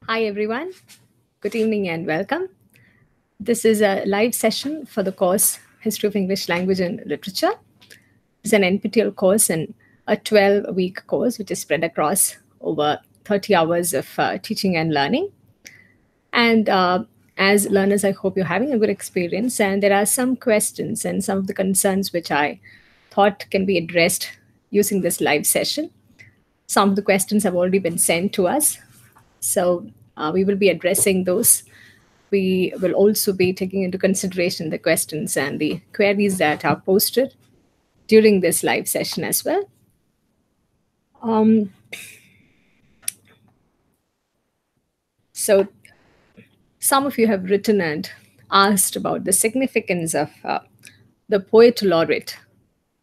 Hi, everyone. Good evening and welcome. This is a live session for the course History of English Language and Literature. It's an NPTEL course and a 12-week course, which is spread across over 30 hours of teaching and learning. And as learners, I hope you're having a good experience. And there are some questions and some of the concerns which I thought can be addressed using this live session. Some of the questions have already been sent to us. So we will be addressing those. We will also be taking into consideration the questions and the queries that are posted during this live session as well. So some of you have written and asked about the significance of the poet laureate,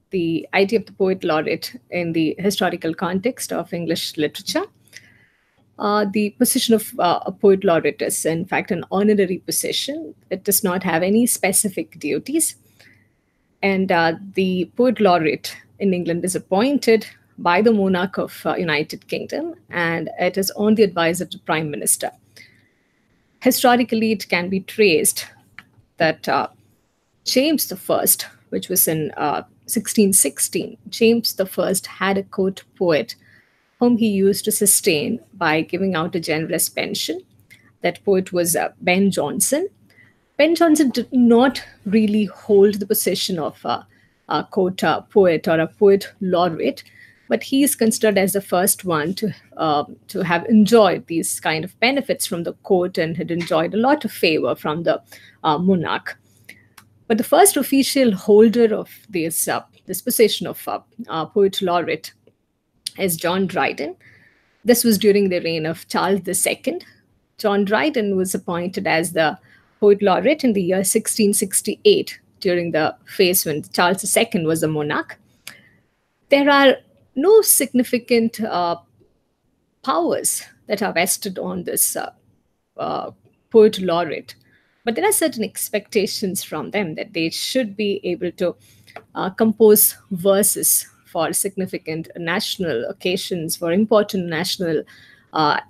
the idea of the poet laureate in the historical context of English literature. The position of a poet laureate is, in fact, an honorary position. It does not have any specific duties. And the poet laureate in England is appointed by the monarch of United Kingdom, and it is on the advice of the Prime Minister. Historically, it can be traced that James I, which was in 1616, James I had a court poet whom he used to sustain by giving out a generous pension. That poet was Ben Jonson. Ben Jonson did not really hold the position of a court poet or a poet laureate, but he is considered as the first one to have enjoyed these kind of benefits from the court and had enjoyed a lot of favor from the monarch. But the first official holder of this position of poet laureate is John Dryden. This was during the reign of Charles II. John Dryden was appointed as the poet laureate in the year 1668 during the phase when Charles II was the monarch. There are no significant powers that are vested on this poet laureate, but there are certain expectations from them that they should be able to compose verses for significant national occasions, for important national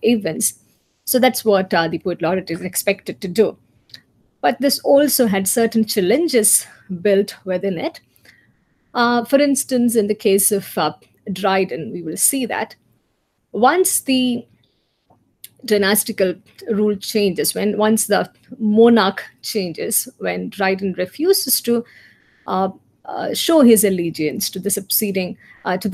events. So that's what the poet laureate is expected to do. But this also had certain challenges built within it. For instance, in the case of Dryden, we will see that once the dynastical rule changes, once the monarch changes, when Dryden refuses to show his allegiance to the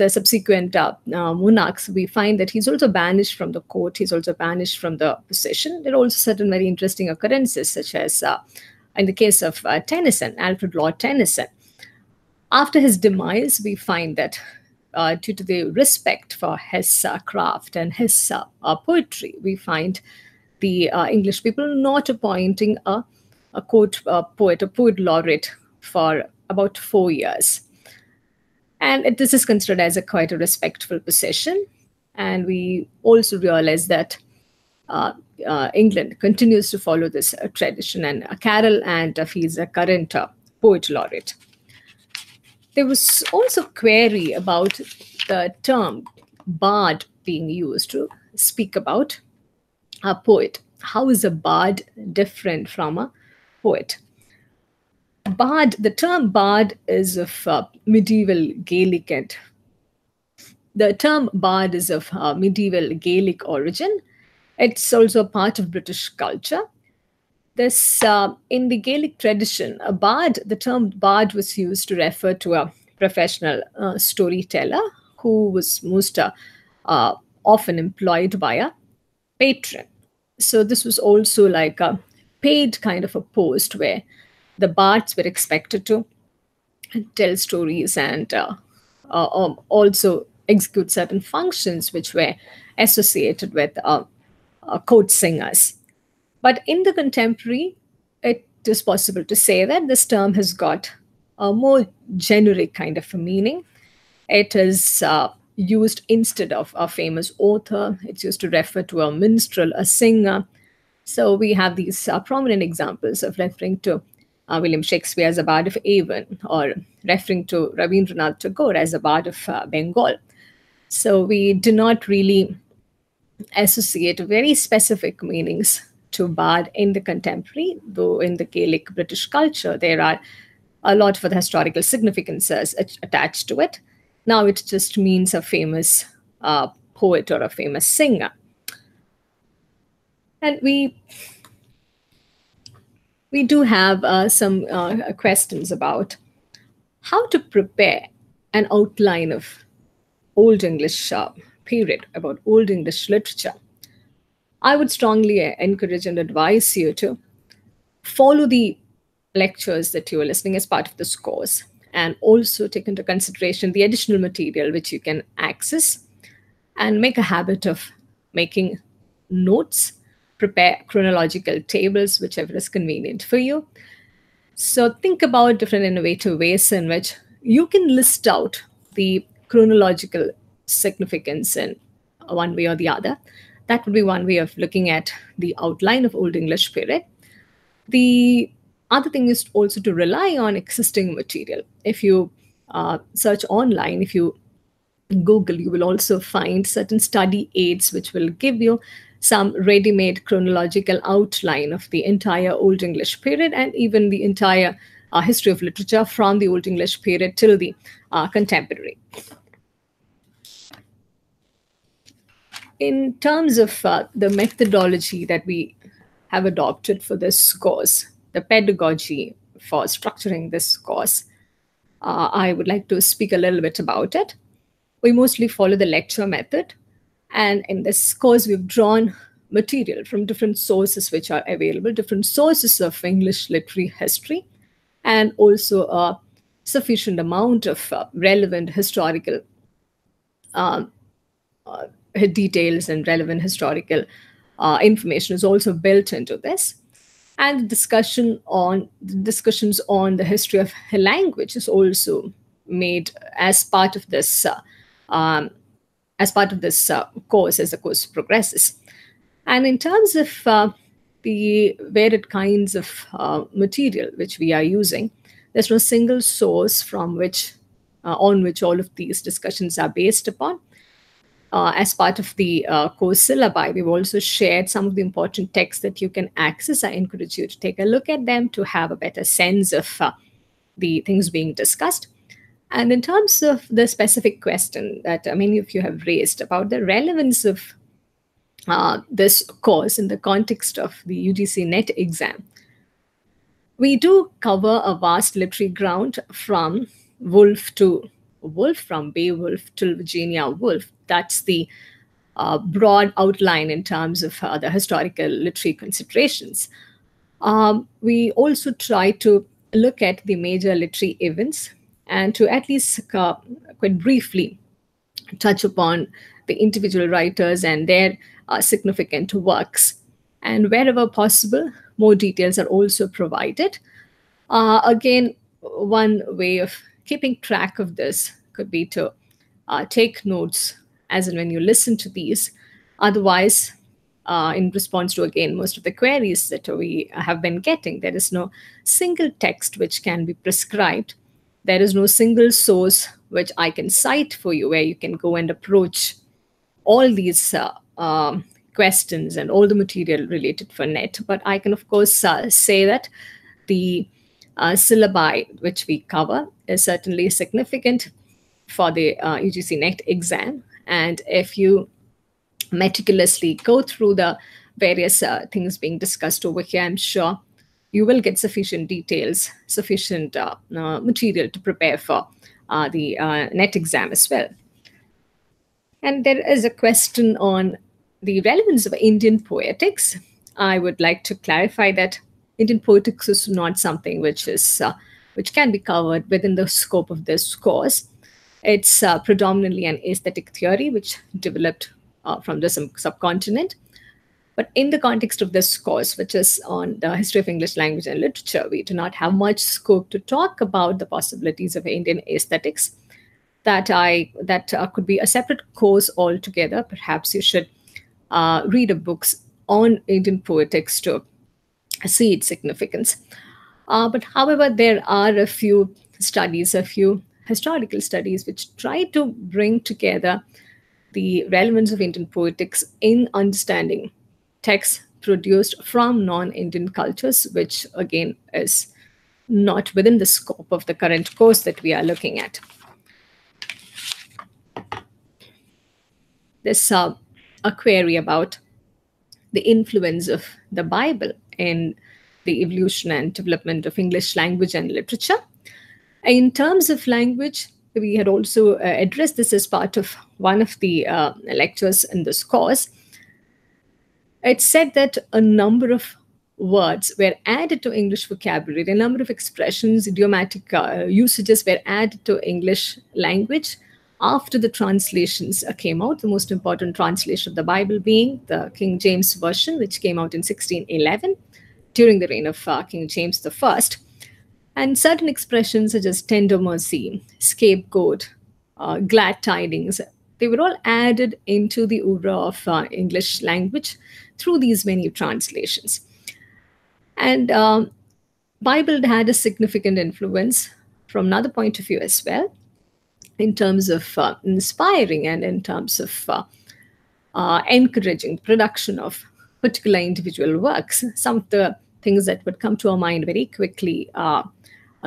subsequent monarchs, we find that he's also banished from the court. He's also banished from the position. There are also certain very interesting occurrences, such as in the case of Tennyson, Alfred Lord Tennyson. After his demise, we find that due to the respect for his craft and his poetry, we find the English people not appointing a court poet, a poet laureate, for about 4 years. And this is considered as quite a respectful position. And we also realize that England continues to follow this tradition. And Carroll and he's a current poet laureate. There was also query about the term bard being used to speak about a poet. How is a bard different from a poet? Bard, the term bard is of medieval Gaelic, and the term bard is of medieval Gaelic origin. It's also a part of British culture. This in the Gaelic tradition, a bard, the term bard was used to refer to a professional storyteller who was most often employed by a patron. So this was also like a paid kind of a post where the bards were expected to tell stories and also execute certain functions which were associated with court singers. But in the contemporary, it is possible to say that this term has got a more generic kind of a meaning. It is used instead of a famous author. It's used to refer to a minstrel, a singer. So we have these prominent examples of referring to William Shakespeare as a bard of Avon, or referring to Rabindranath Tagore as a bard of Bengal. So we do not really associate very specific meanings to bard in the contemporary, though in the Gaelic British culture, there are a lot of the historical significances attached to it. Now it just means a famous poet or a famous singer. And we do have some questions about how to prepare an outline of Old English period, about Old English literature. I would strongly encourage and advise you to follow the lectures that you are listening as part of this course, and also take into consideration the additional material which you can access, and make a habit of making notes, prepare chronological tables, whichever is convenient for you. So think about different innovative ways in which you can list out the chronological significance in one way or the other. That would be one way of looking at the outline of Old English period. The other thing is also to rely on existing material. If you search online, if you Google, you will also find certain study aids which will give you some ready made chronological outline of the entire Old English period and even the entire history of literature from the Old English period till the contemporary. In terms of the methodology that we have adopted for this course, the pedagogy for structuring this course, I would like to speak a little bit about it. We mostly follow the lecture method, and in this course, we've drawn material from different sources which are available, different sources of English literary history, and also a sufficient amount of relevant historical details and relevant historical information is also built into this. And the discussions on the history of language is also made as part of this course as the course progresses. And in terms of the varied kinds of material which we are using, there's no single source from which on which all of these discussions are based upon. As part of the course syllabi, we've also shared some of the important texts that you can access. I encourage you to take a look at them to have a better sense of the things being discussed. And in terms of the specific question that many of you have raised about the relevance of this course in the context of the UGC NET exam, we do cover a vast literary ground from Woolf to Woolf, from Beowulf to Virginia Woolf. That's the broad outline in terms of the historical literary considerations. We also try to look at the major literary events and to at least quite briefly touch upon the individual writers and their significant works. And wherever possible, more details are also provided. Again, one way of keeping track of this could be to take notes as and when you listen to these. Otherwise, in response to, again, most of the queries that we have been getting, there is no single text which can be prescribed. There is no single source which I can cite for you where you can go and approach all these questions and all the material related for NET. But I can, of course, say that the syllabi which we cover is certainly significant for the UGC NET exam. And if you meticulously go through the various things being discussed over here, I'm sure you will get sufficient details, sufficient material to prepare for the NET exam as well. And there is a question on the relevance of Indian poetics. I would like to clarify that Indian poetics is not something which can be covered within the scope of this course. It's predominantly an aesthetic theory which developed from the subcontinent. But in the context of this course, which is on the history of English language and literature, we do not have much scope to talk about the possibilities of Indian aesthetics. That could be a separate course altogether. Perhaps you should read books on Indian poetics to see its significance. But however, there are a few studies, a few historical studies, which try to bring together the relevance of Indian poetics in understanding texts produced from non-Indian cultures, which again is not within the scope of the current course that we are looking at. There's a query about the influence of the Bible in the evolution and development of English language and literature. In terms of language, we had also addressed this as part of one of the lectures in this course. It said that a number of words were added to English vocabulary, a number of expressions, idiomatic usages were added to English language after the translations came out. The most important translation of the Bible being the King James Version, which came out in 1611 during the reign of King James I. And certain expressions such as tender mercy, scapegoat, glad tidings, they were all added into the oeuvre of English language through these many translations. And Bible had a significant influence from another point of view as well, in terms of inspiring and in terms of encouraging production of particular individual works. Some of the things that would come to our mind very quickly are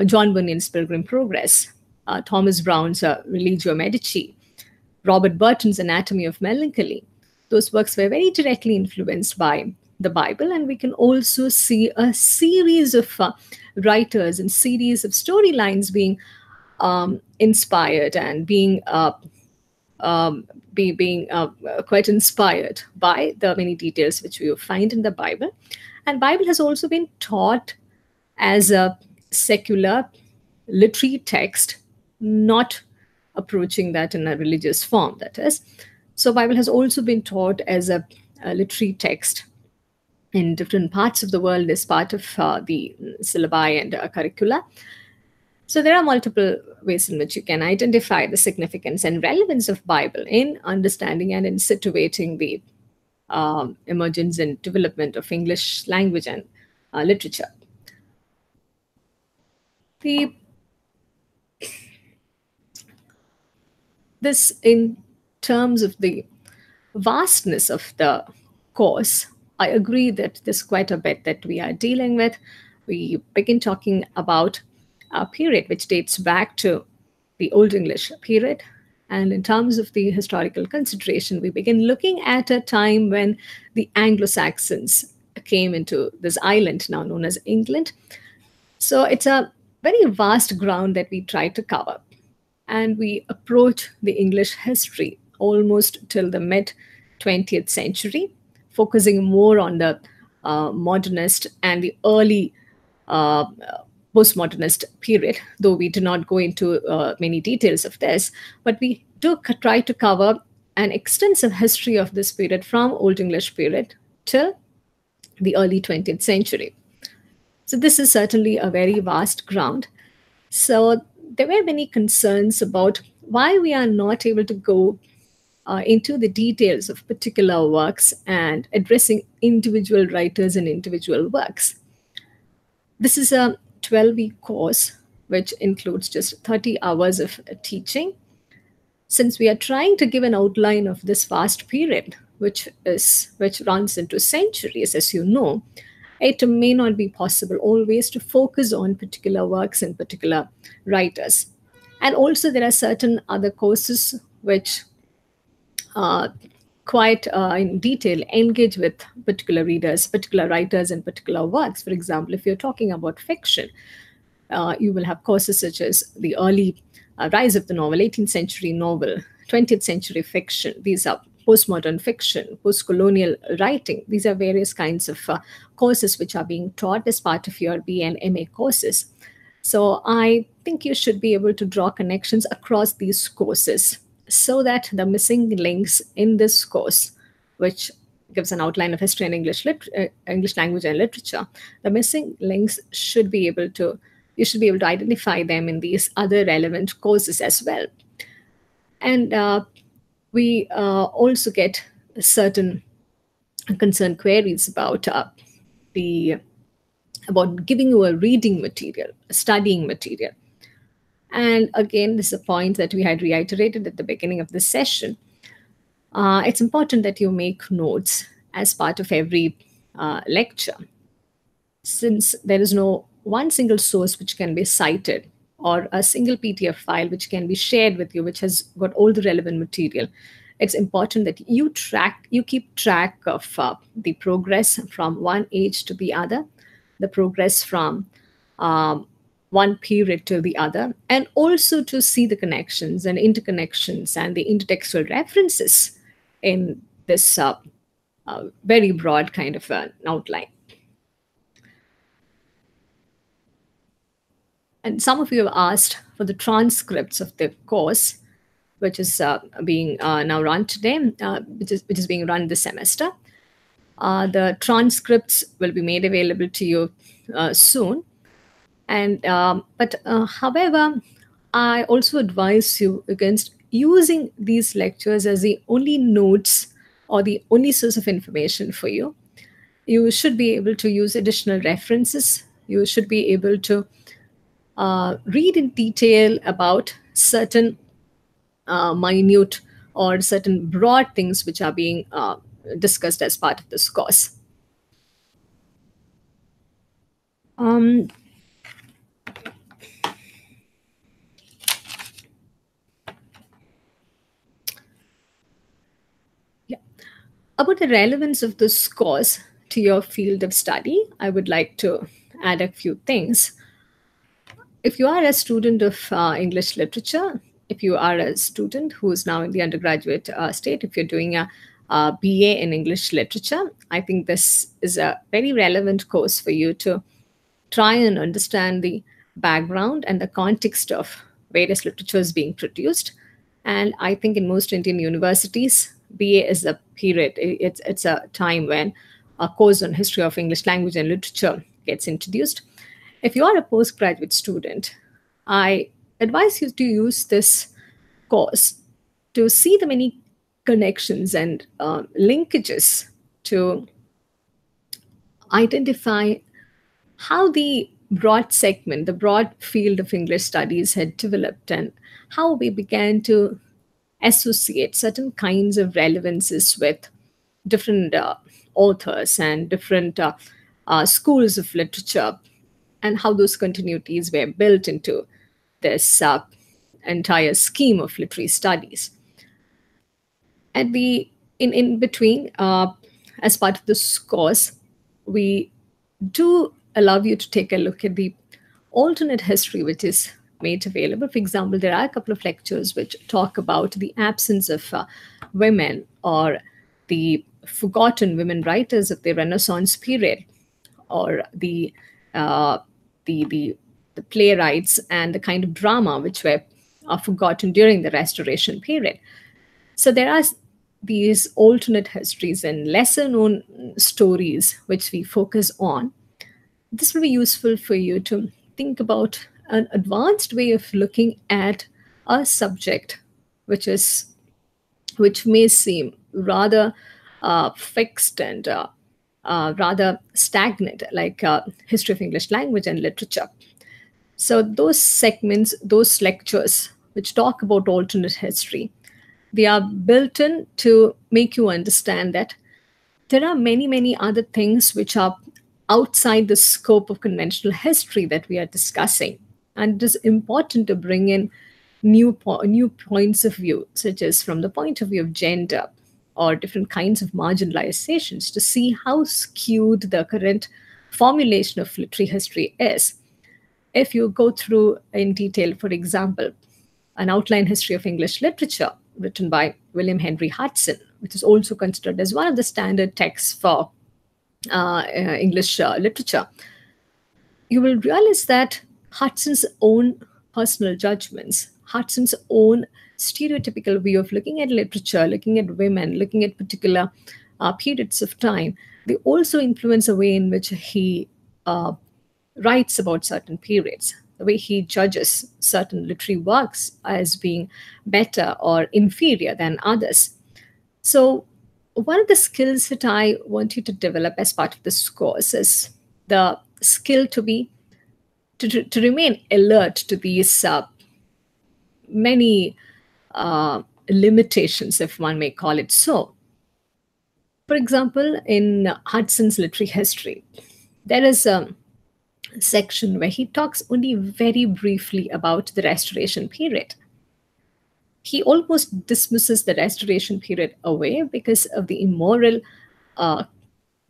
John Bunyan's Pilgrim Progress, Thomas Brown's Religio Medici, Robert Burton's Anatomy of Melancholy. Those works were very directly influenced by the Bible, and we can also see a series of writers and series of storylines being inspired and being quite inspired by the many details which we find in the Bible. And Bible has also been taught as a secular literary text, not approaching that in a religious form, that is. So Bible has also been taught as a literary text in different parts of the world as part of the syllabi and curricula. So there are multiple ways in which you can identify the significance and relevance of Bible in understanding and in situating the emergence and development of English language and literature. This, in terms of the vastness of the course, I agree that there's quite a bit that we are dealing with. We begin talking about a period which dates back to the Old English period. And in terms of the historical consideration, we begin looking at a time when the Anglo-Saxons came into this island now known as England. So it's a very vast ground that we try to cover. And we approach the English history almost till the mid-20th century, focusing more on the modernist and the early postmodernist period, though we do not go into many details of this, but we do try to cover an extensive history of this period from Old English period till the early 20th century. So this is certainly a very vast ground. So there were many concerns about why we are not able to go into the details of particular works and addressing individual writers and individual works. This is a 12-week course, which includes just 30 hours of teaching. Since we are trying to give an outline of this vast period, which runs into centuries, as you know, it may not be possible always to focus on particular works and particular writers. And also there are certain other courses which quite in detail engage with particular readers, particular writers, and particular works. For example, if you're talking about fiction, you will have courses such as the early rise of the novel, 18th century novel, 20th century fiction. These are postmodern fiction, post-colonial writing. These are various kinds of courses which are being taught as part of your BA and MA courses. So I think you should be able to draw connections across these courses so that the missing links in this course, which gives an outline of history and English language and literature, the missing links you should be able to identify them in these other relevant courses as well. And we also get certain concern queries about giving you a reading material, a studying material. And again, this is a point that we had reiterated at the beginning of this session. It's important that you make notes as part of every lecture, since there is no one single source which can be cited or a single PDF file which can be shared with you, which has got all the relevant material. It's important that you keep track of the progress from one age to the other, the progress from um, one period to the other, and also to see the connections and interconnections and the intertextual references in this very broad kind of an outline. And some of you have asked for the transcripts of the course, which is being now run today, which is being run this semester. The transcripts will be made available to you soon. And however, I also advise you against using these lectures as the only notes or the only source of information for you. You should be able to use additional references. You should be able to read in detail about certain minute or certain broad things which are being discussed as part of this course. Um, yeah. About the relevance of this course to your field of study, I would like to add a few things. If you are a student of English literature, if you are a student who is now in the undergraduate state, if you're doing a BA in English literature, I think this is a very relevant course for you to try and understand the background and the context of various literatures being produced. And I think in most Indian universities, BA is a period, it's a time when a course on history of English language and literature gets introduced. If you are a postgraduate student, I advise you to use this course to see the many connections and linkages to identify how the broad segment, the broad field of English studies had developed, and how we began to associate certain kinds of relevances with different authors and different schools of literature, and how those continuities were built into this entire scheme of literary studies. At the in between, as part of this course, we do allow you to take a look at the alternate history which is made available. For example, there are a couple of lectures which talk about the absence of women or the forgotten women writers of the Renaissance period, or uh, the the playwrights and the kind of drama which were forgotten during the Restoration period. So there are these alternate histories and lesser known stories which we focus on. This will be useful for you to think about an advanced way of looking at a subject which is which may seem rather fixed and rather stagnant, like history of English language and literature. So those segments, those lectures which talk about alternate history, they are built in to make you understand that there are many, many other things which are outside the scope of conventional history that we are discussing. And it is important to bring in new points of view, such as from the point of view of gender or different kinds of marginalizations, to see how skewed the current formulation of literary history is. If you go through in detail, for example, an outline history of English literature written by William Henry Hudson, which is also considered as one of the standard texts for English literature, you will realize that Hudson's own personal judgments, Hudson's own stereotypical view of looking at literature, looking at women, looking at particular periods of time, they also influence the way in which he writes about certain periods, the way he judges certain literary works as being better or inferior than others. So, one of the skills that I want you to develop as part of this course is the skill to remain alert to these many limitations, if one may call it so. For example, in Hudson's literary history, there is a section where he talks only very briefly about the Restoration period. He almost dismisses the Restoration period away because of the immoral uh,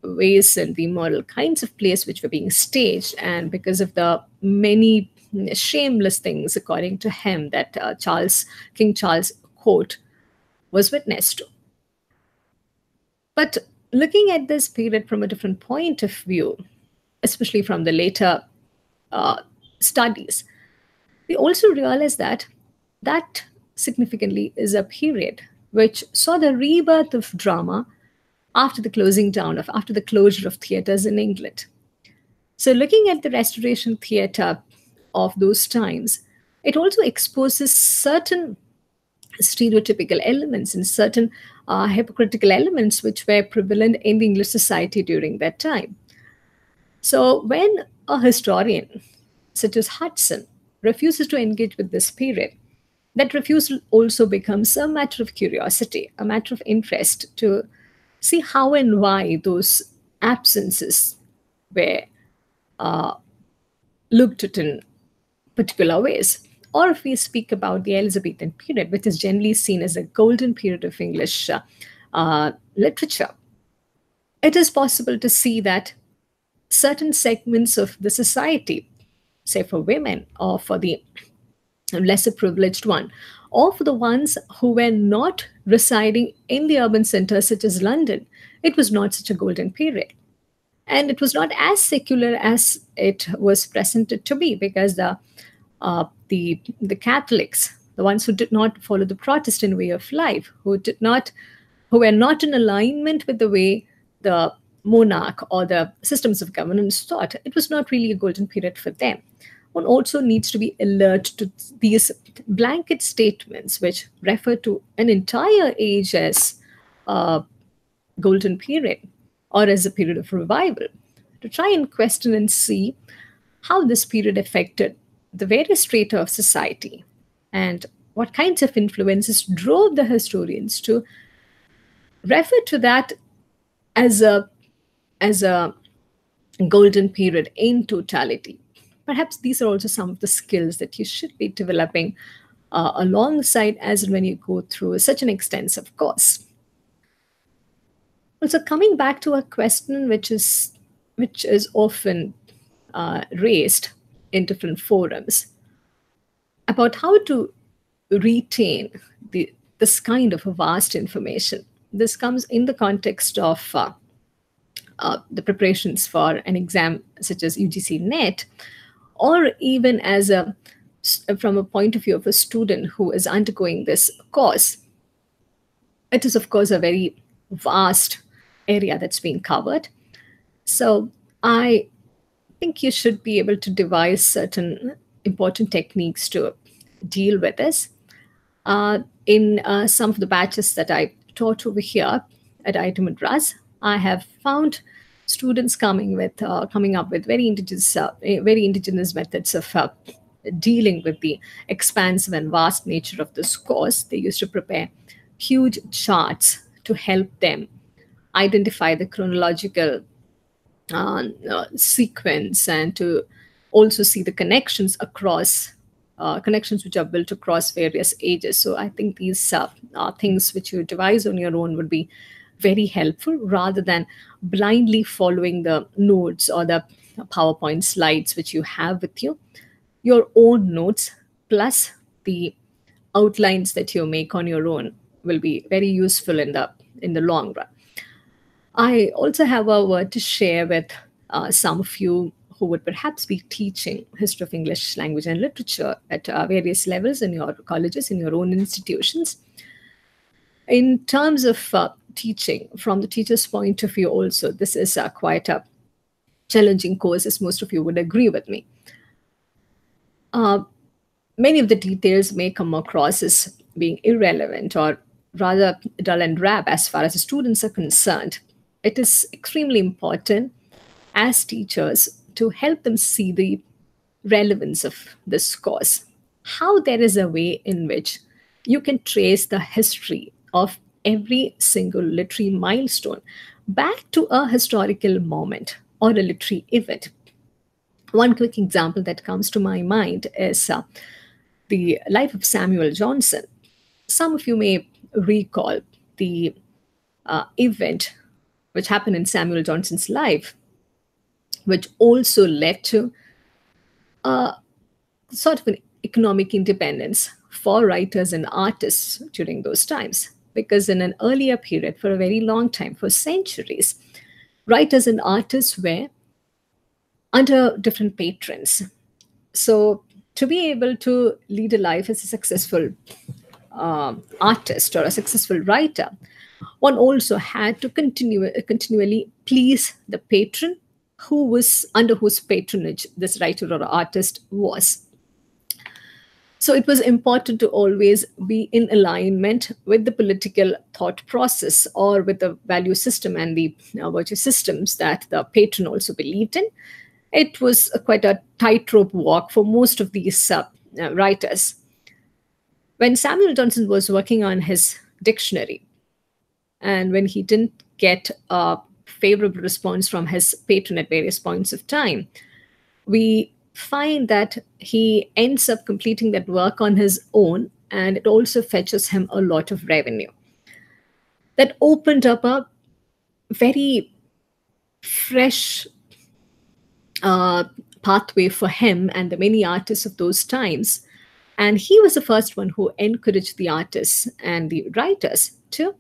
ways and the immoral kinds of plays which were being staged, and because of the many shameless things, according to him, that King Charles court was witness to. But looking at this period from a different point of view, especially from the later uh, studies, we also realize that that significantly is a period which saw the rebirth of drama after the closure of theaters in England. So, looking at the Restoration theatre of those times, it also exposes certain stereotypical elements and certain hypocritical elements which were prevalent in the English society during that time. So, when a historian such as Hudson refuses to engage with this period, that refusal also becomes a matter of curiosity, a matter of interest to see how and why those absences were looked at in particular ways. Or if we speak about the Elizabethan period, which is generally seen as a golden period of English literature, it is possible to see that certain segments of the society, say for women or for the lesser privileged one, or for the ones who were not residing in the urban centers such as London, it was not such a golden period. And it was not as secular as it was presented to be, because the Catholics, the ones who did not follow the Protestant way of life, who were not in alignment with the way the monarch or the systems of governance thought, it was not really a golden period for them. One also needs to be alert to these blanket statements which refer to an entire age as a golden period or as a period of revival, to try and question and see how this period affected the various strata of society and what kinds of influences drove the historians to refer to that as a golden period in totality. Perhaps these are also some of the skills that you should be developing alongside as and when you go through such an extensive course. Also, coming back to a question which is often raised in different forums about how to retain this kind of vast information. This comes in the context of the preparations for an exam such as UGC NET, or even from a point of view of a student who is undergoing this course. It is, of course, a very vast area that's being covered. So I think you should be able to devise certain important techniques to deal with this. In some of the batches that I taught over here at IIT Madras, I have found students coming up with very indigenous methods of dealing with the expansive and vast nature of this course. They used to prepare huge charts to help them identify the chronological sequence, and to also see the connections which are built across various ages. So I think these things which you devise on your own would be very helpful, rather than blindly following the notes or the PowerPoint slides which you have with you. Your own notes plus the outlines that you make on your own will be very useful in the long run. I also have a word to share with some of you who would perhaps be teaching history of English language and literature at various levels in your colleges, in your own institutions. In terms of teaching, from the teacher's point of view also, this is quite a challenging course, as most of you would agree with me. Many of the details may come across as being irrelevant or rather dull and drab as far as the students are concerned. It is extremely important as teachers to help them see the relevance of this course, how there is a way in which you can trace the history of every single literary milestone back to a historical moment or a literary event. One quick example that comes to my mind is the life of Samuel Johnson. Some of you may recall the event which happened in Samuel Johnson's life, which also led to sort of an economic independence for writers and artists during those times. Because in an earlier period, for a very long time, for centuries, writers and artists were under different patrons. So, to be able to lead a life as a successful artist or a successful writer, one also had to continually please the patron who was under whose patronage this writer or artist was. So it was important to always be in alignment with the political thought process or with the value system and the virtue systems that the patron also believed in. It was quite a tightrope walk for most of these writers. When Samuel Johnson was working on his dictionary, and when he didn't get a favorable response from his patron at various points of time, we find that he ends up completing that work on his own, and it also fetches him a lot of revenue. That opened up a very fresh pathway for him and the many artists of those times. And he was the first one who encouraged the artists and the writers to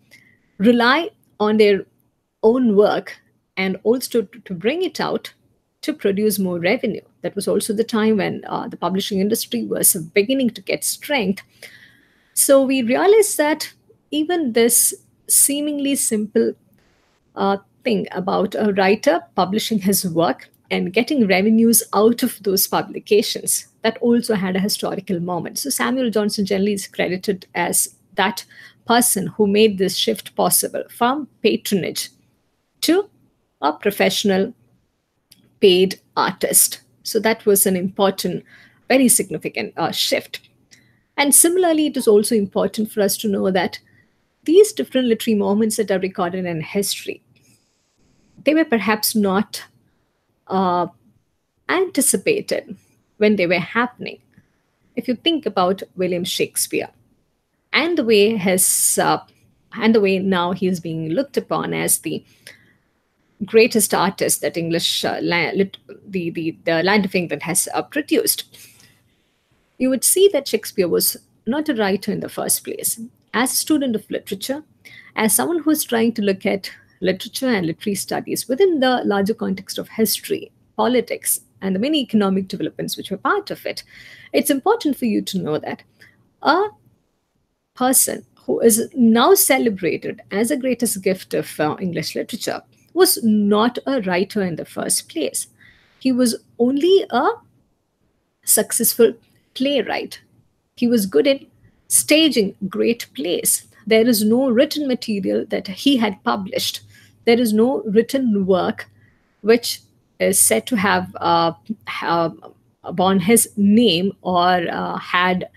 rely on their own work and also to bring it out to produce more revenue. That was also the time when the publishing industry was beginning to get strength. So we realized that even this seemingly simple thing about a writer publishing his work and getting revenues out of those publications, that also had a historical moment. So Samuel Johnson generally is credited as that person who made this shift possible from patronage to a professional paid artist. So that was an important, very significant shift. And similarly, it is also important for us to know that these different literary moments that are recorded in history, they were perhaps not anticipated when they were happening. If you think about William Shakespeare and the way now he is being looked upon as the greatest artist that English the land of England has produced, you would see that Shakespeare was not a writer in the first place. As a student of literature, as someone who is trying to look at literature and literary studies within the larger context of history, politics, and the many economic developments which were part of it, it's important for you to know that a person who is now celebrated as the greatest gift of English literature was not a writer in the first place. He was only a successful playwright. He was good at staging great plays. There is no written material that he had published. There is no written work which is said to have borne his name or had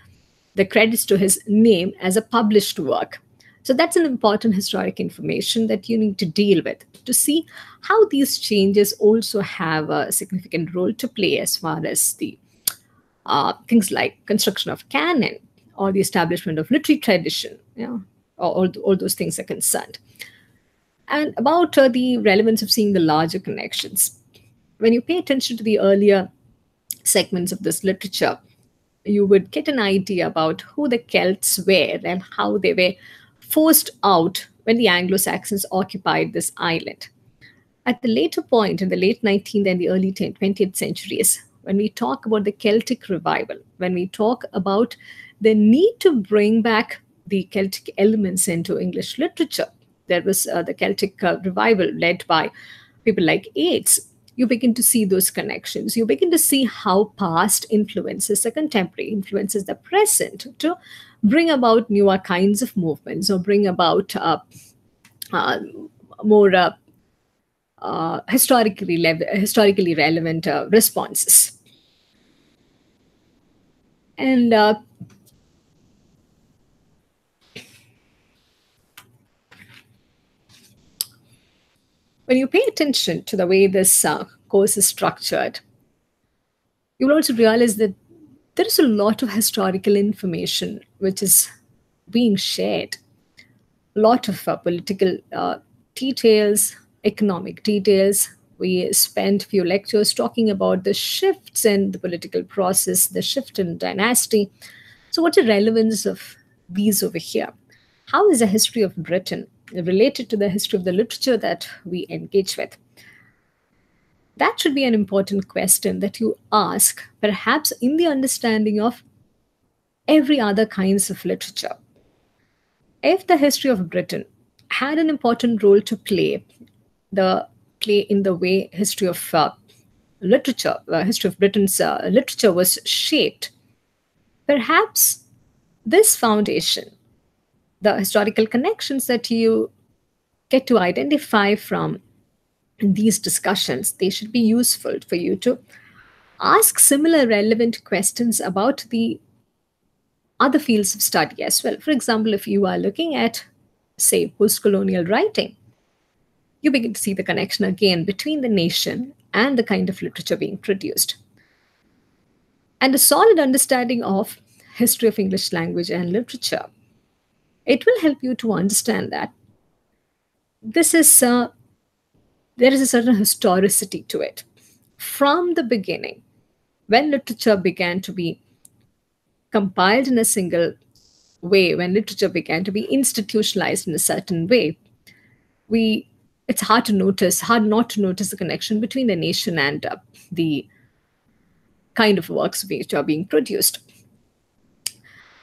the credits to his name as a published work. So that's an important historic information that you need to deal with to see how these changes also have a significant role to play as far as the things like construction of canon or the establishment of literary tradition, all those things are concerned. And about the relevance of seeing the larger connections. When you pay attention to the earlier segments of this literature, you would get an idea about who the Celts were and how they were forced out when the Anglo-Saxons occupied this island. At the later point, in the late 19th and the early 20th centuries, when we talk about the Celtic Revival, when we talk about the need to bring back the Celtic elements into English literature, there was the Celtic Revival led by people like Yeats. You begin to see those connections. You begin to see how past influences the contemporary, influences the present to bring about newer kinds of movements or bring about more historically relevant responses. And When you pay attention to the way this course is structured, you will also realize that there is a lot of historical information which is being shared, a lot of political details, economic details. We spent few lectures talking about the shifts in the political process, the shift in dynasty. So, what's the relevance of these over here? How is the history of Britain related to the history of the literature that we engage with? That should be an important question that you ask, perhaps in the understanding of every other kinds of literature. If the history of Britain had an important role to the play in the way history of history of Britain's literature was shaped, perhaps this foundation, the historical connections that you get to identify from these discussions, they should be useful for you to ask similar relevant questions about the other fields of study as well. For example, if you are looking at, say, post colonial writing, you begin to see the connection again between the nation and the kind of literature being produced. And a solid understanding of history of English language and literature, it will help you to understand that this is there is a certain historicity to it. From the beginning, when literature began to be compiled in a single way, when literature began to be institutionalized in a certain way, we it's hard not to notice the connection between the nation and the kind of works which are being produced.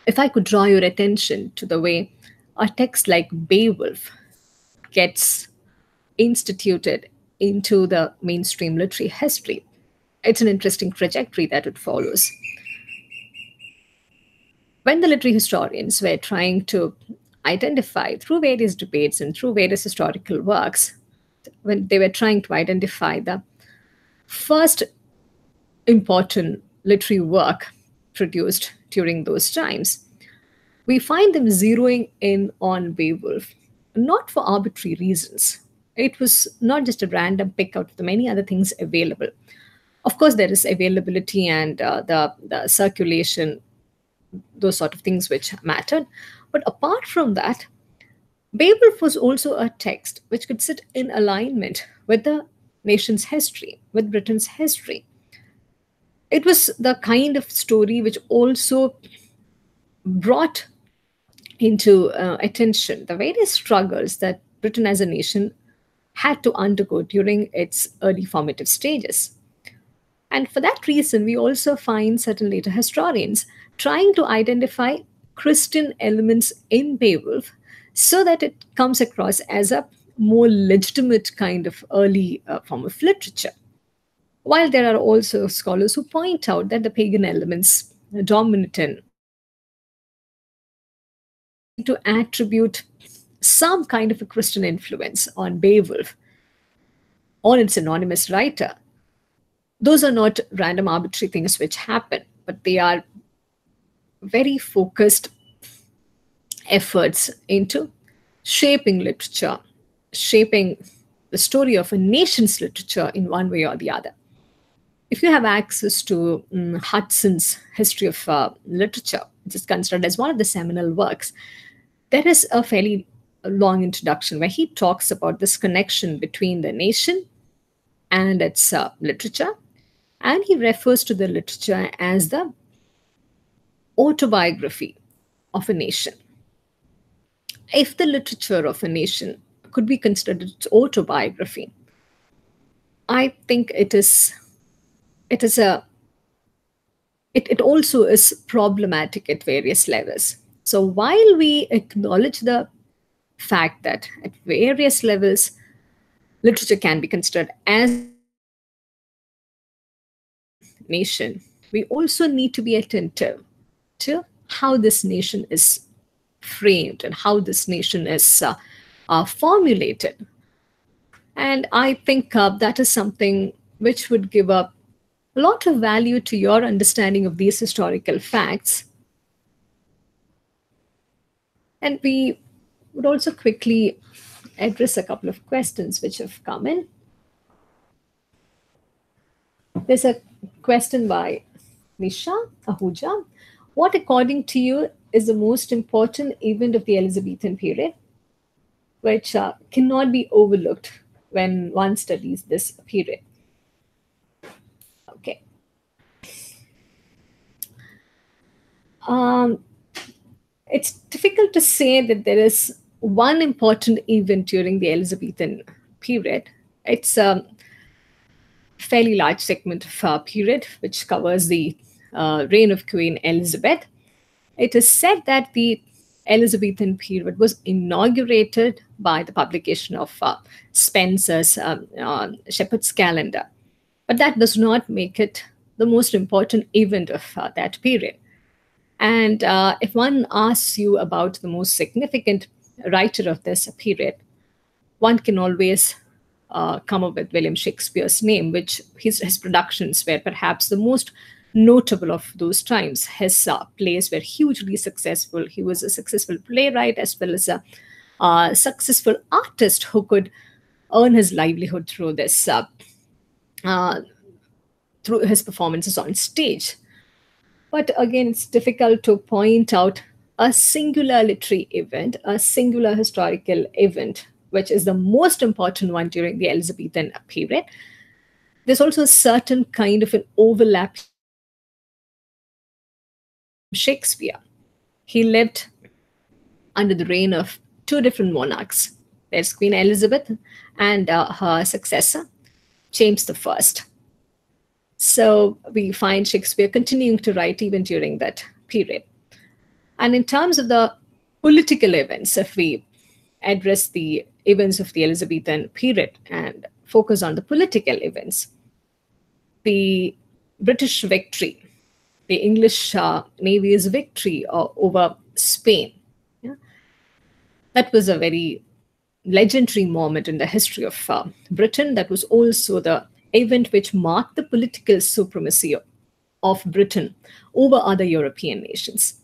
If I could draw your attention to the way a text like Beowulf gets instituted into the mainstream literary history, it's an interesting trajectory that it follows. When the literary historians were trying to identify through various debates and through various historical works, when they were trying to identify the first important literary work produced during those times, we find them zeroing in on Beowulf, not for arbitrary reasons. It was not just a random pick out of the many other things available. Of course, there is availability and the circulation, those sort of things which mattered. But apart from that, Beowulf was also a text which could sit in alignment with the nation's history, with Britain's history. It was the kind of story which also brought into attention the various struggles that Britain as a nation had to undergo during its early formative stages. And for that reason, we also find certain later historians trying to identify Christian elements in Beowulf so that it comes across as a more legitimate kind of early form of literature. While there are also scholars who point out that the pagan elements dominate in to attribute some kind of a Christian influence on Beowulf, on its anonymous writer. Those are not random arbitrary things which happen, but they are very focused efforts into shaping literature, shaping the story of a nation's literature in one way or the other. If you have access to Hudson's History of Literature, which is considered as one of the seminal works, there is a fairly long introduction where he talks about this connection between the nation and its literature, and he refers to the literature as the autobiography of a nation. If the literature of a nation could be considered its autobiography, I think it is a it also is problematic at various levels. So while we acknowledge the fact that at various levels literature can be considered as nation, we also need to be attentive to how this nation is framed and how this nation is formulated. And I think that is something which would give a lot of value to your understanding of these historical facts. And we would also quickly address a couple of questions which have come in. There's a question by Nisha Ahuja. What, according to you, is the most important event of the Elizabethan period, which cannot be overlooked when one studies this period? Okay. Um, it's difficult to say that there is one important event during the Elizabethan period. It's a fairly large segment of period which covers the reign of Queen Elizabeth. It is said that the Elizabethan period was inaugurated by the publication of Spencer's Shepherd's Calendar. But that does not make it the most important event of that period. And if one asks you about the most significant writer of this period, one can always come up with William Shakespeare's name, which his productions were perhaps the most notable of those times. His plays were hugely successful. He was a successful playwright as well as a successful artist who could earn his livelihood through this, through his performances on stage. But again, it's difficult to point out a singular literary event, a singular historical event, which is the most important one during the Elizabethan period. There's also a certain kind of an overlap. Shakespeare, he lived under the reign of two different monarchs. There's Queen Elizabeth and her successor, James the First. So we find Shakespeare continuing to write even during that period. And in terms of the political events, if we address the events of the Elizabethan period and focus on the political events, the British victory, the English Navy's victory over Spain, yeah, that was a very legendary moment in the history of Britain. That was also the event which marked the political supremacy of Britain over other European nations.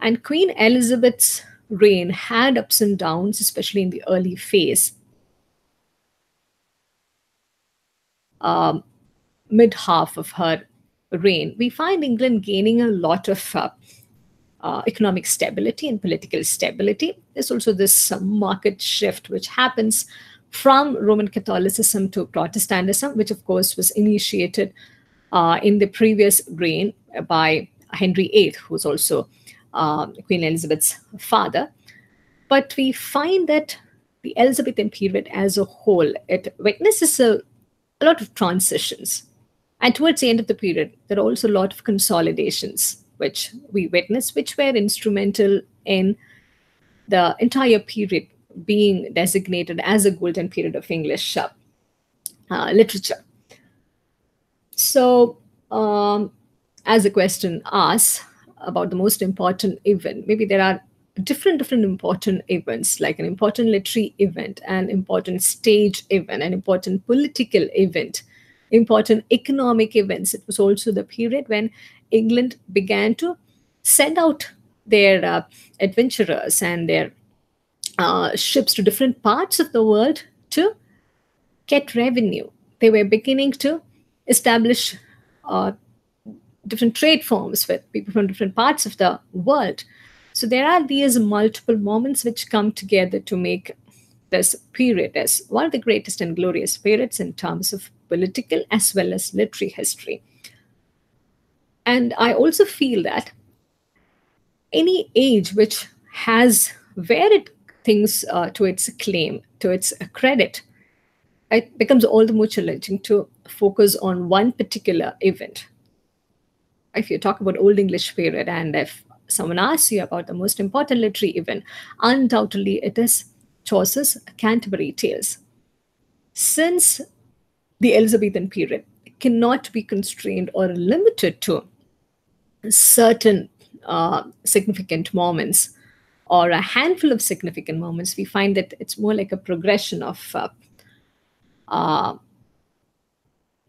And Queen Elizabeth's reign had ups and downs, especially in the early phase. Mid half of her reign, we find England gaining a lot of economic stability and political stability. There's also this market shift which happens from Roman Catholicism to Protestantism, which of course was initiated in the previous reign by Henry VIII, who was also Queen Elizabeth's father. But we find that the Elizabethan period as a whole, it witnesses a lot of transitions. And towards the end of the period, there are also a lot of consolidations which we witness, which were instrumental in the entire period being designated as a golden period of English literature. So, as the question asks about the most important event, maybe there are different important events, like an important literary event, an important stage event, an important political event, important economic events. It was also the period when England began to send out their adventurers and their ships to different parts of the world to get revenue. They were beginning to establish different trade forms with people from different parts of the world. So there are these multiple moments which come together to make this period as one of the greatest and glorious periods in terms of political as well as literary history. And I also feel that any age which has varied things to its claim, to its credit, it becomes all the more challenging to focus on one particular event. If you talk about Old English period, and if someone asks you about the most important literary event, undoubtedly it is Chaucer's Canterbury Tales. Since the Elizabethan period cannot be constrained or limited to certain significant moments or a handful of significant moments, we find that it's more like a progression of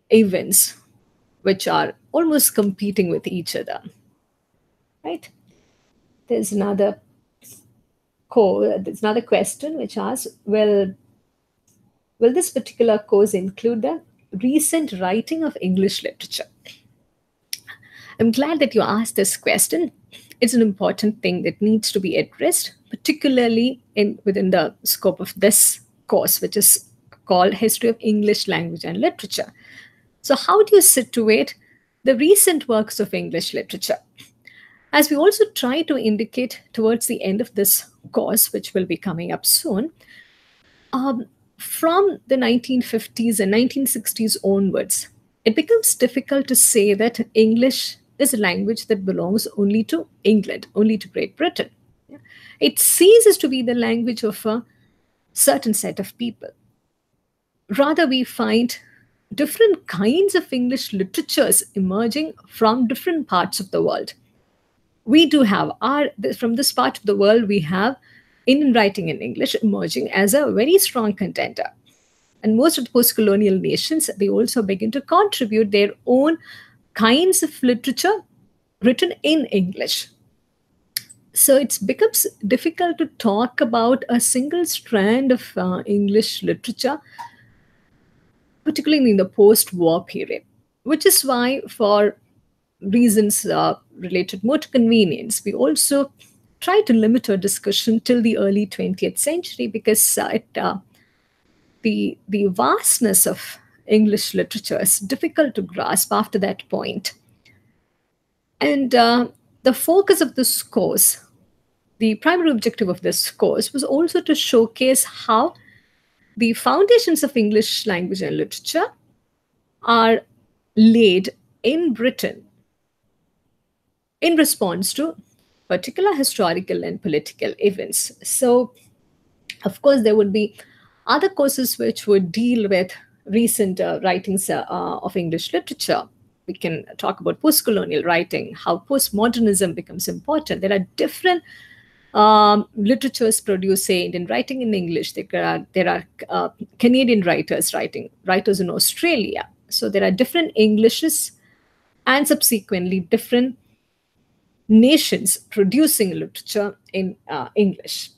events which are almost competing with each other. Right? There's another question which asks, will Will this particular course include the recent writing of English literature? I'm glad that you asked this question. It's an important thing that needs to be addressed, particularly within the scope of this course, which is called History of English Language and Literature. So, how do you situate the recent works of English literature? As we also try to indicate towards the end of this course, which will be coming up soon, um, from the 1950s and 1960s onwards, it becomes difficult to say that English is a language that belongs only to England, only to Great Britain. It ceases to be the language of a certain set of people. Rather, we find different kinds of English literatures emerging from different parts of the world. We do have from this part of the world, we have Indian writing in English emerging as a very strong contender. And most of the post-colonial nations, they also begin to contribute their own kinds of literature written in English. So it becomes difficult to talk about a single strand of English literature, particularly in the post-war period, which is why, for reasons related more to convenience, we also try to limit our discussion till the early 20th century, because the vastness of English literature is difficult to grasp after that point. And the focus of this course, the primary objective of this course, was also to showcase how the foundations of English language and literature are laid in Britain in response to particular historical and political events. So, of course, there would be other courses which would deal with recent writings of English literature. We can talk about post-colonial writing, how postmodernism becomes important. There are different literatures produced, say, Indian writing in English. There are Canadian writers writers in Australia. So there are different Englishes and subsequently different nations producing literature in English.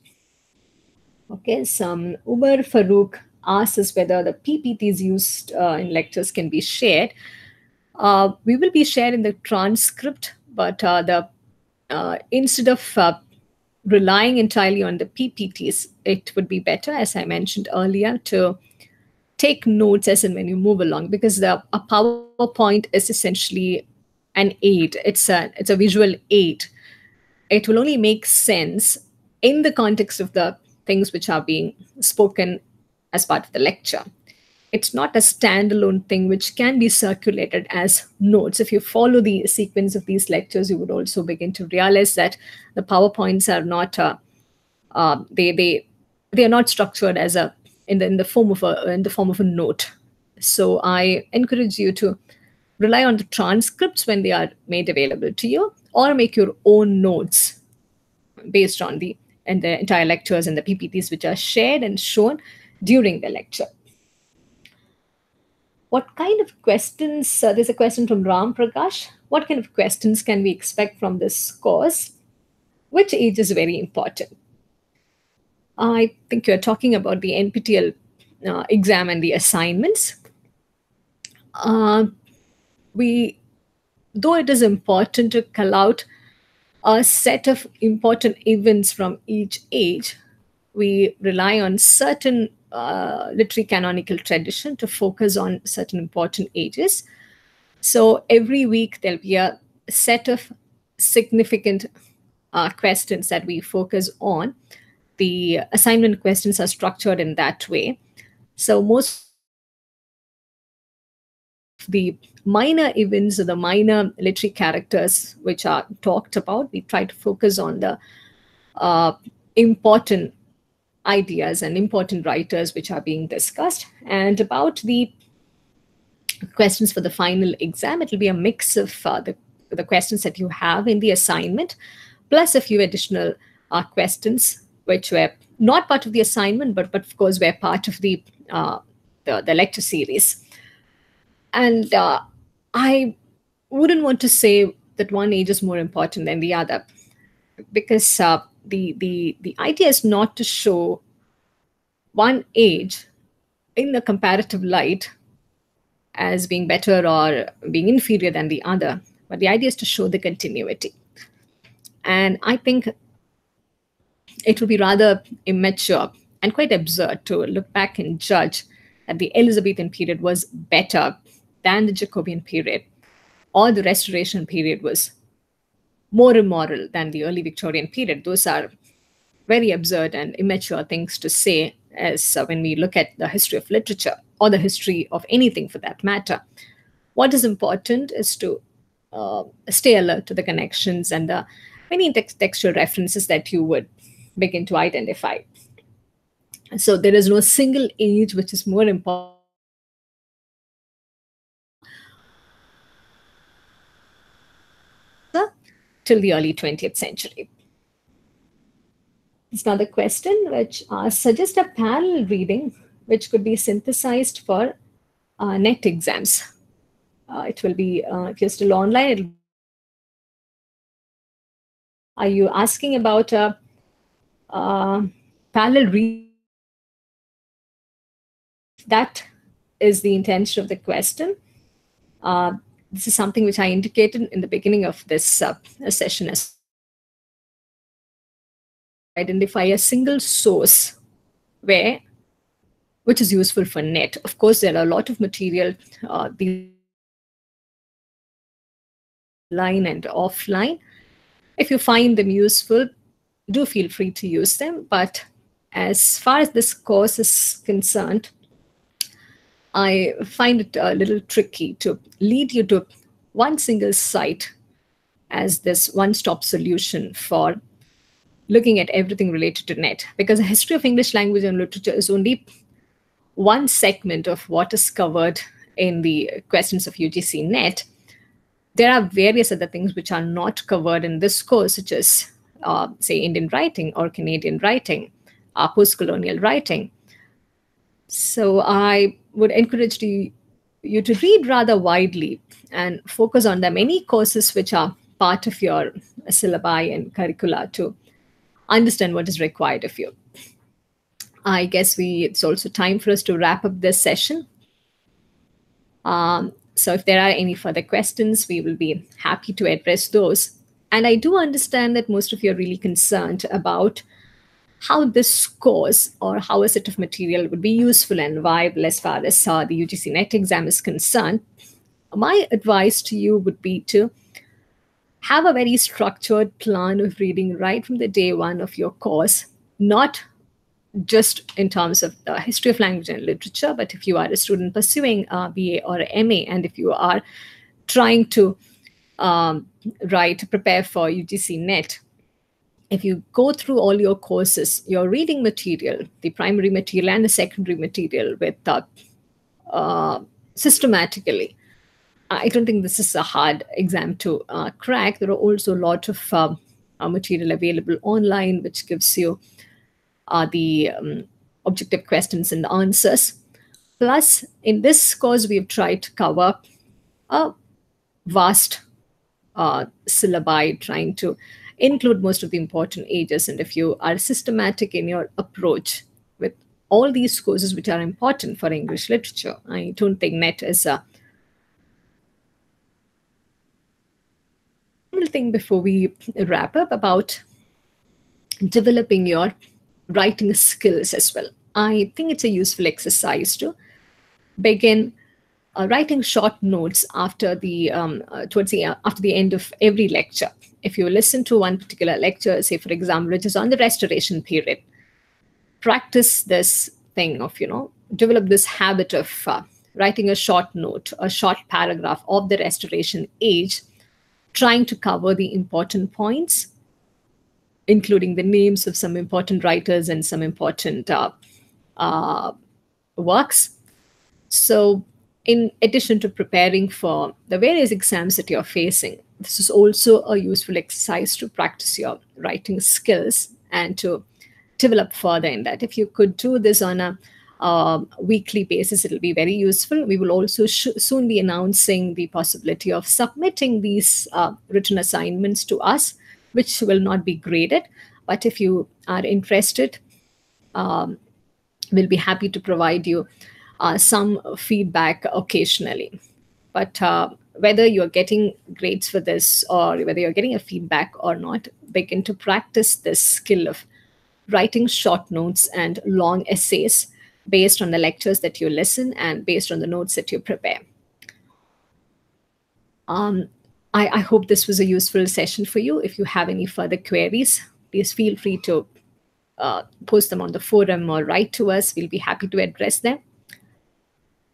Okay, some Umar Farouk asks us whether the PPTs used in lectures can be shared. We will be sharing the transcript, but instead of relying entirely on the PPTs, it would be better, as I mentioned earlier, to take notes as and when you move along, because a PowerPoint is essentially an aid. It's a visual aid. It will only make sense in the context of the things which are being spoken as part of the lecture. It's not a standalone thing which can be circulated as notes. If you follow the sequence of these lectures, you would also begin to realize that the PowerPoints are not they are not structured as in the form of a note. So I encourage you to rely on the transcripts when they are made available to you, or make your own notes based on the entire lectures and the PPTs which are shared and shown during the lecture. What kind of questions? There's a question from Ram Prakash. What kind of questions can we expect from this course? Which age is very important? I think you're talking about the NPTEL exam and the assignments. Though it is important to call out a set of important events from each age, we rely on certain literary canonical tradition to focus on certain important ages. So every week there'll be a set of significant questions that we focus on. The assignment questions are structured in that way. So most of the minor events or the minor literary characters which are talked about, we try to focus on the important ideas and important writers which are being discussed. And about the questions for the final exam, it will be a mix of the questions that you have in the assignment, plus a few additional questions which were not part of the assignment, but of course were part of the lecture series. And I wouldn't want to say that one age is more important than the other, because the idea is not to show one age in a comparative light as being better or being inferior than the other, but the idea is to show the continuity. And I think it would be rather immature and quite absurd to look back and judge that the Elizabethan period was better than the Jacobean period, or the Restoration period was more immoral than the early Victorian period. Those are very absurd and immature things to say, as when we look at the history of literature or the history of anything for that matter. What is important is to stay alert to the connections and the many textual references that you would begin to identify. So there is no single age which is more important till the early 20th century. There's another question which suggests a parallel reading which could be synthesized for net exams. It will be, if you're still online, are you asking about a parallel reading? That is the intention of the question. This is something which I indicated in the beginning of this session as identify a single source which is useful for net. Of course, there are a lot of material, the line and offline. If you find them useful, do feel free to use them. But as far as this course is concerned, I find it a little tricky to lead you to one single site as this one-stop solution for looking at everything related to net, because the history of English language and literature is only one segment of what is covered in the questions of UGC net. There are various other things which are not covered in this course, such as, say, Indian writing or Canadian writing, post-colonial writing. So I would encourage you to read rather widely and focus on the many courses which are part of your syllabi and curricula to understand what is required of you. I guess it's also time for us to wrap up this session. So if there are any further questions, we will be happy to address those. And I do understand that most of you are really concerned about how this course or how a set of material would be useful and viable as far as the UGC NET exam is concerned. My advice to you would be to have a very structured plan of reading right from the day one of your course, not just in terms of the history of language and literature, but if you are a student pursuing a BA or a MA, and if you are trying to prepare for UGC NET, if you go through all your courses, your reading material, the primary material and the secondary material with systematically, I don't think this is a hard exam to crack. There are also a lot of material available online, which gives you the objective questions and answers. Plus, in this course, we've tried to cover a vast syllabi, trying to include most of the important ages. And if you are systematic in your approach with all these courses which are important for English literature, I don't think NET is a thing before we wrap up about developing your writing skills as well. I think it's a useful exercise to begin writing short notes after the after the end of every lecture. If you listen to one particular lecture, say for example, which is on the Restoration period, practice this thing of develop this habit of writing a short note, a short paragraph of the Restoration age, trying to cover the important points, including the names of some important writers and some important works. So in addition to preparing for the various exams that you're facing, this is also a useful exercise to practice your writing skills and to develop further in that. If you could do this on a weekly basis, it'll be very useful. We will also soon be announcing the possibility of submitting these written assignments to us, which will not be graded. But if you are interested, we'll be happy to provide you some feedback occasionally. But whether you're getting grades for this or whether you're getting a feedback or not, begin to practice this skill of writing short notes and long essays based on the lectures that you listen and based on the notes that you prepare. I hope this was a useful session for you. If you have any further queries, please feel free to post them on the forum or write to us. We'll be happy to address them.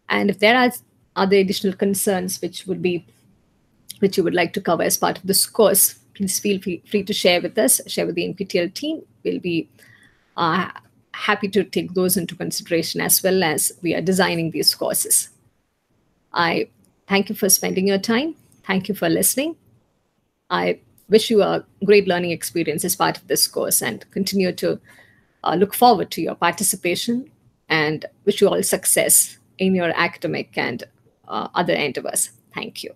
And if there are other additional concerns which you would like to cover as part of this course, please feel free to share with us, share with the NPTEL team. We'll be uh, happy to take those into consideration as well as we are designing these courses. I thank you for spending your time. Thank you for listening. I wish you a great learning experience as part of this course and continue to look forward to your participation and wish you all success in your academic and other endeavors. Thank you.